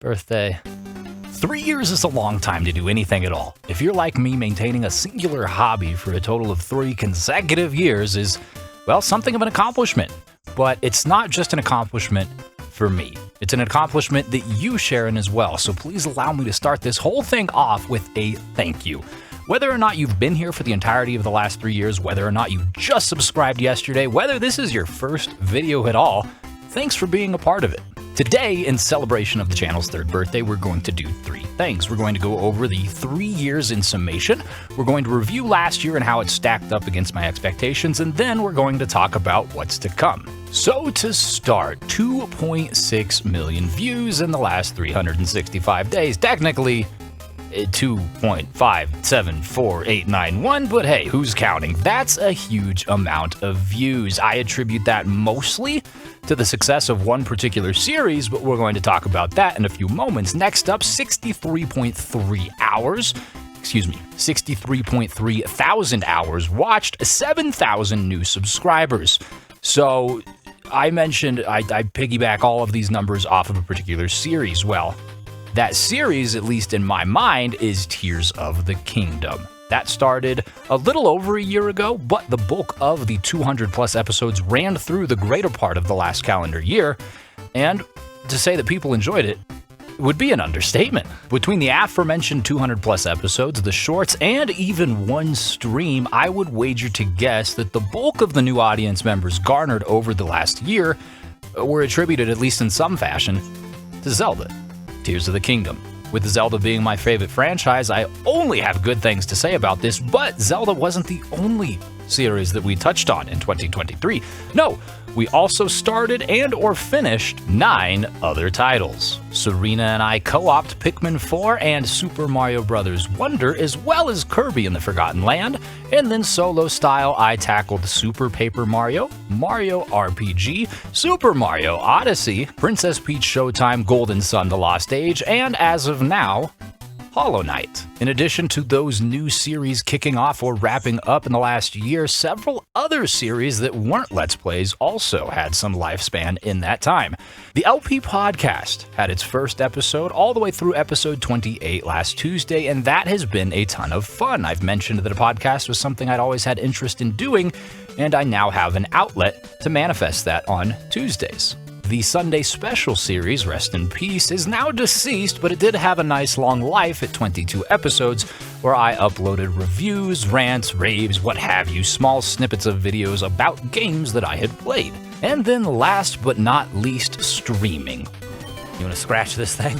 birthday. 3 years is a long time to do anything at all. If you're like me, maintaining a singular hobby for a total of 3 consecutive years is, well, something of an accomplishment. But it's not just an accomplishment for me. It's an accomplishment that you share in as well. So please allow me to start this whole thing off with a thank you. Whether or not you've been here for the entirety of the last 3 years, whether or not you just subscribed yesterday, whether this is your first video at all, thanks for being a part of it. Today, in celebration of the channel's 3rd birthday, we're going to do 3 things. We're going to go over the 3 years in summation, we're going to review last year and how it stacked up against my expectations, and then we're going to talk about what's to come. So to start, 2.6 million views in the last 365 days. Technically, 2.574891, but hey, who's counting? That's a huge amount of views. I attribute that mostly to the success of one particular series, but we're going to talk about that in a few moments. Next up, 63.3 thousand hours watched, 7,000 new subscribers. So I mentioned I piggyback all of these numbers off of a particular series. Well, that series, at least in my mind, is Tears of the Kingdom. That started a little over a year ago, but the bulk of the 200+ episodes ran through the greater part of the last calendar year, and to say that people enjoyed it would be an understatement. Between the aforementioned 200+ episodes, the shorts, and even one stream, I would wager to guess that the bulk of the new audience members garnered over the last year were attributed, at least in some fashion, to Zelda. Tears of the Kingdom. With Zelda being my favorite franchise, I only have good things to say about this, but Zelda wasn't the only series that we touched on in 2023. No, we also started and or finished 9 other titles. Serena and I co-opted Pikmin 4 and Super Mario Bros. Wonder, as well as Kirby in the Forgotten Land, and then solo style I tackled Super Paper Mario, Mario RPG, Super Mario Odyssey, Princess Peach Showtime, Golden Sun: The Lost Age, and as of now, Hollow Knight. In addition to those new series kicking off or wrapping up in the last year, several other series that weren't Let's Plays also had some lifespan in that time. The LP Podcast had its first episode all the way through episode 28 last Tuesday, and that has been a ton of fun. I've mentioned that a podcast was something I'd always had interest in doing, and I now have an outlet to manifest that on Tuesdays. The Sunday Special series, rest in peace, is now deceased, but it did have a nice long life at 22 episodes where I uploaded reviews, rants, raves, what have you, small snippets of videos about games that I had played. And then last but not least, streaming. You want to scratch this thing?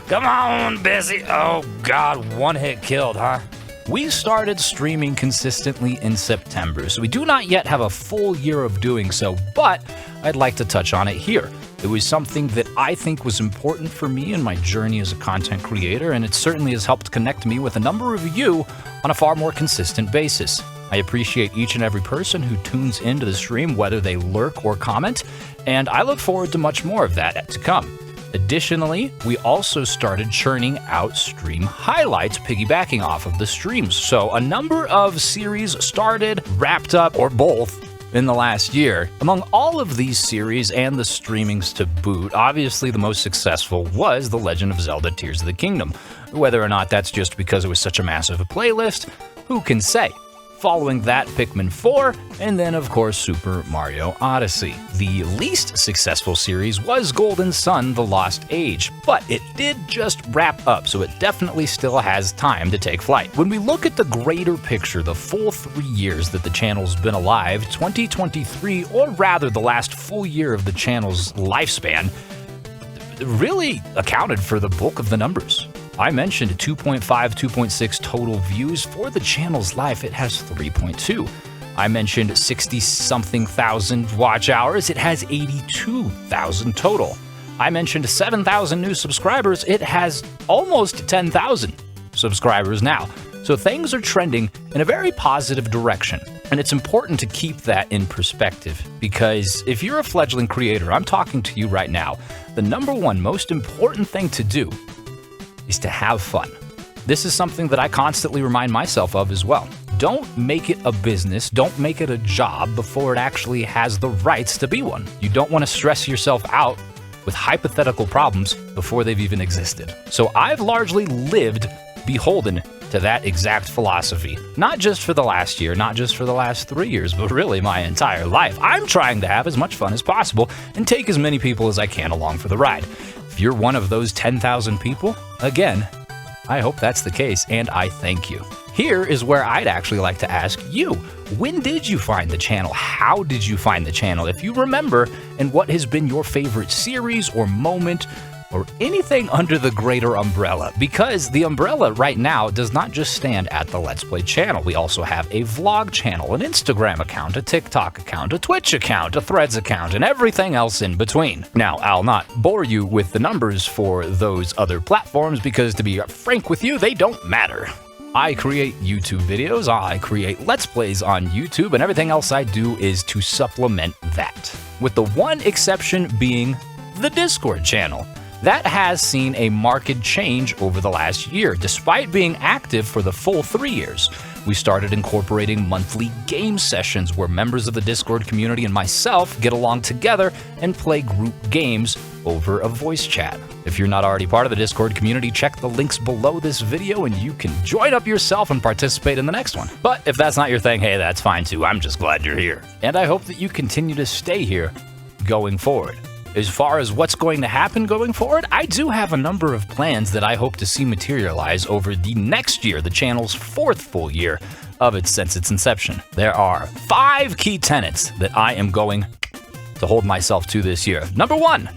Come on, Bessie. Oh God, one hit killed, huh? We started streaming consistently in September, so we do not yet have a full year of doing so, but I'd like to touch on it here. It was something that I think was important for me in my journey as a content creator, and it certainly has helped connect me with a number of you on a far more consistent basis. I appreciate each and every person who tunes into the stream, whether they lurk or comment, and I look forward to much more of that to come. Additionally, we also started churning out stream highlights piggybacking off of the streams. So a number of series started, wrapped up, or both in the last year. Among all of these series and the streamings to boot, obviously the most successful was The Legend of Zelda: Tears of the Kingdom. Whether or not that's just because it was such a massive playlist, who can say? Following that, Pikmin 4, and then of course Super Mario Odyssey. The least successful series was Golden Sun: The Lost Age, but it did just wrap up, so it definitely still has time to take flight. When we look at the greater picture, the full 3 years that the channel's been alive, 2023, or rather the last full year of the channel's lifespan, really accounted for the bulk of the numbers. I mentioned 2.5, 2.6 total views. For the channel's life, it has 3.2. I mentioned 60-something thousand watch hours. It has 82,000 total. I mentioned 7,000 new subscribers. It has almost 10,000 subscribers now. So things are trending in a very positive direction. And it's important to keep that in perspective, because if you're a fledgling creator, I'm talking to you right now, the number one most important thing to do is to have fun. This is something that I constantly remind myself of as well. Don't make it a business, don't make it a job before it actually has the rights to be one. You don't want to stress yourself out with hypothetical problems before they've even existed. So I've largely lived beholden to that exact philosophy. Not just for the last year, not just for the last 3 years, but really my entire life. I'm trying to have as much fun as possible and take as many people as I can along for the ride. If you're one of those 10,000 people, again, I hope that's the case, and I thank you. Here is where I'd actually like to ask you, when did you find the channel? How did you find the channel? If you remember, and what has been your favorite series or moment or anything under the greater umbrella, because the umbrella right now does not just stand at the Let's Play channel. We also have a vlog channel, an Instagram account, a TikTok account, a Twitch account, a Threads account, and everything else in between. Now, I'll not bore you with the numbers for those other platforms because, to be frank with you, they don't matter. I create YouTube videos, I create Let's Plays on YouTube, and everything else I do is to supplement that. With the one exception being the Discord channel. That has seen a marked change over the last year, despite being active for the full 3 years. We started incorporating monthly game sessions where members of the Discord community and myself get along together and play group games over a voice chat. If you're not already part of the Discord community, check the links below this video and you can join up yourself and participate in the next one. But if that's not your thing, hey, that's fine too. I'm just glad you're here. And I hope that you continue to stay here going forward. As far as what's going to happen going forward, I do have a number of plans that I hope to see materialize over the next year, the channel's 4th full year since its inception. There are 5 key tenets that I am going to hold myself to this year. Number 1,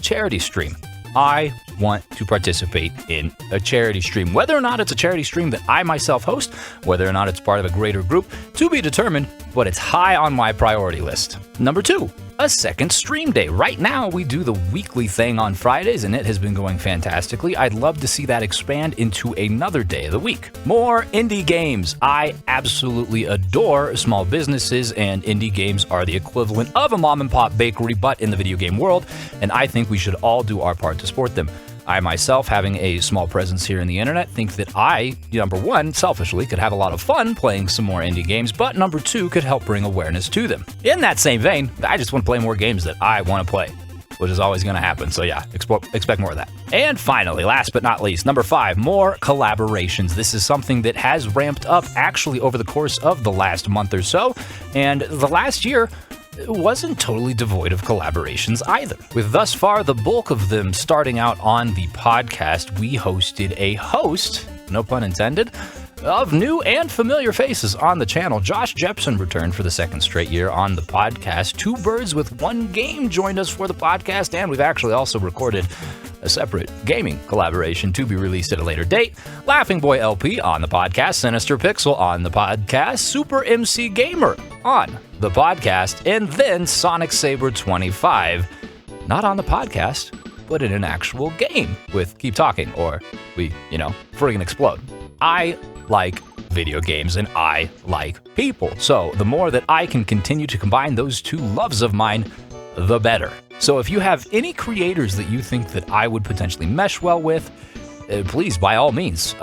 charity stream. I want to participate in a charity stream. Whether or not it's a charity stream that I myself host, whether or not it's part of a greater group, to be determined, but it's high on my priority list. Number 2, a second stream day. Right now, we do the weekly thing on Fridays, and it has been going fantastically. I'd love to see that expand into another day of the week. More indie games. I absolutely adore small businesses, and indie games are the equivalent of a mom-and-pop bakery, but in the video game world, and I think we should all do our part to support them. I myself, having a small presence here in the internet, think that I, number 1, selfishly, could have a lot of fun playing some more indie games, but number 2, could help bring awareness to them. In that same vein, I just want to play more games that I want to play, which is always going to happen, so yeah, expect more of that. And finally, last but not least, number 5, more collaborations. This is something that has ramped up actually over the course of the last month or so, and the last year wasn't totally devoid of collaborations either. With thus far the bulk of them starting out on the podcast, we hosted a host, no pun intended, of new and familiar faces on the channel. Josh Jepson returned for the 2nd straight year on the podcast. 2 Birds with 1 Game joined us for the podcast, and we've actually also recorded a separate gaming collaboration to be released at a later date. Laughing Boy LP on the podcast, Sinister Pixel on the podcast, Super MC Gamer on the podcast, and then Sonic Saber 25, not on the podcast, but in an actual game with Keep Talking, or we, friggin' explode. I like video games and I like people, so the more that I can continue to combine those 2 loves of mine, the better. So if you have any creators that you think that I would potentially mesh well with, please, by all means,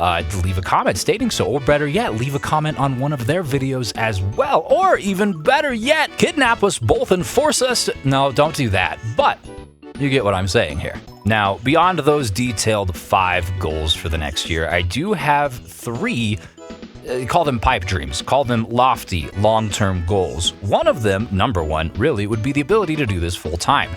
leave a comment stating so, or better yet, leave a comment on one of their videos as well, or even better yet, kidnap us both and force us to... No, don't do that, but you get what I'm saying here. Now, beyond those detailed 5 goals for the next year, I do have 3, call them pipe dreams, call them lofty, long-term goals. One of them, number 1, really, would be the ability to do this full-time.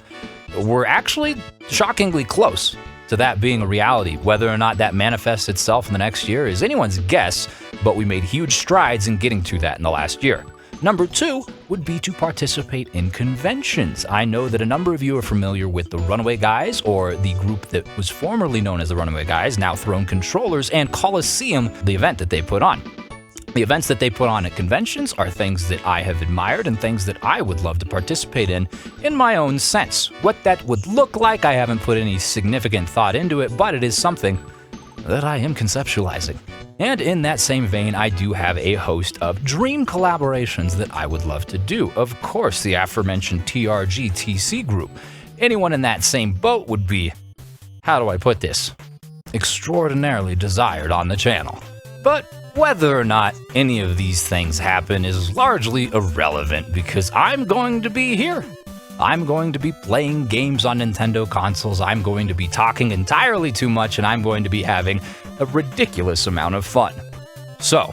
We're actually shockingly close to that being a reality. Whether or not that manifests itself in the next year is anyone's guess, but we made huge strides in getting to that in the last year. Number 2 would be to participate in conventions. I know that a number of you are familiar with the Runaway Guys, or the group that was formerly known as the Runaway Guys, now Throne Controllers, and Coliseum, the event that they put on. The events that they put on at conventions are things that I have admired and things that I would love to participate in my own sense. What that would look like, I haven't put any significant thought into it, but it is something that I am conceptualizing. And in that same vein, I do have a host of dream collaborations that I would love to do. Of course, the aforementioned TRG-TC group. Anyone in that same boat would be, how do I put this, extraordinarily desired on the channel. But whether or not any of these things happen is largely irrelevant because I'm going to be here. I'm going to be playing games on Nintendo consoles, I'm going to be talking entirely too much, and I'm going to be having a ridiculous amount of fun. So,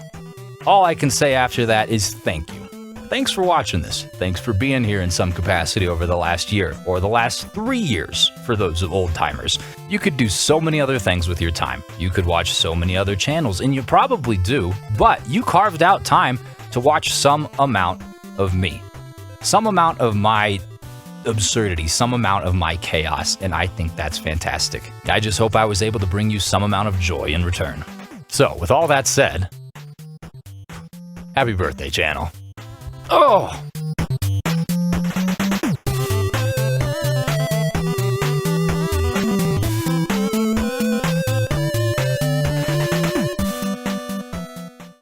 all I can say after that is thank you. Thanks for watching this. Thanks for being here in some capacity over the last year, or the last 3 years for those old timers. You could do so many other things with your time. You could watch so many other channels, and you probably do, but you carved out time to watch some amount of me. Some amount of my absurdity, some amount of my chaos, and I think that's fantastic. I just hope I was able to bring you some amount of joy in return. So, with all that said, happy birthday, channel. Oh!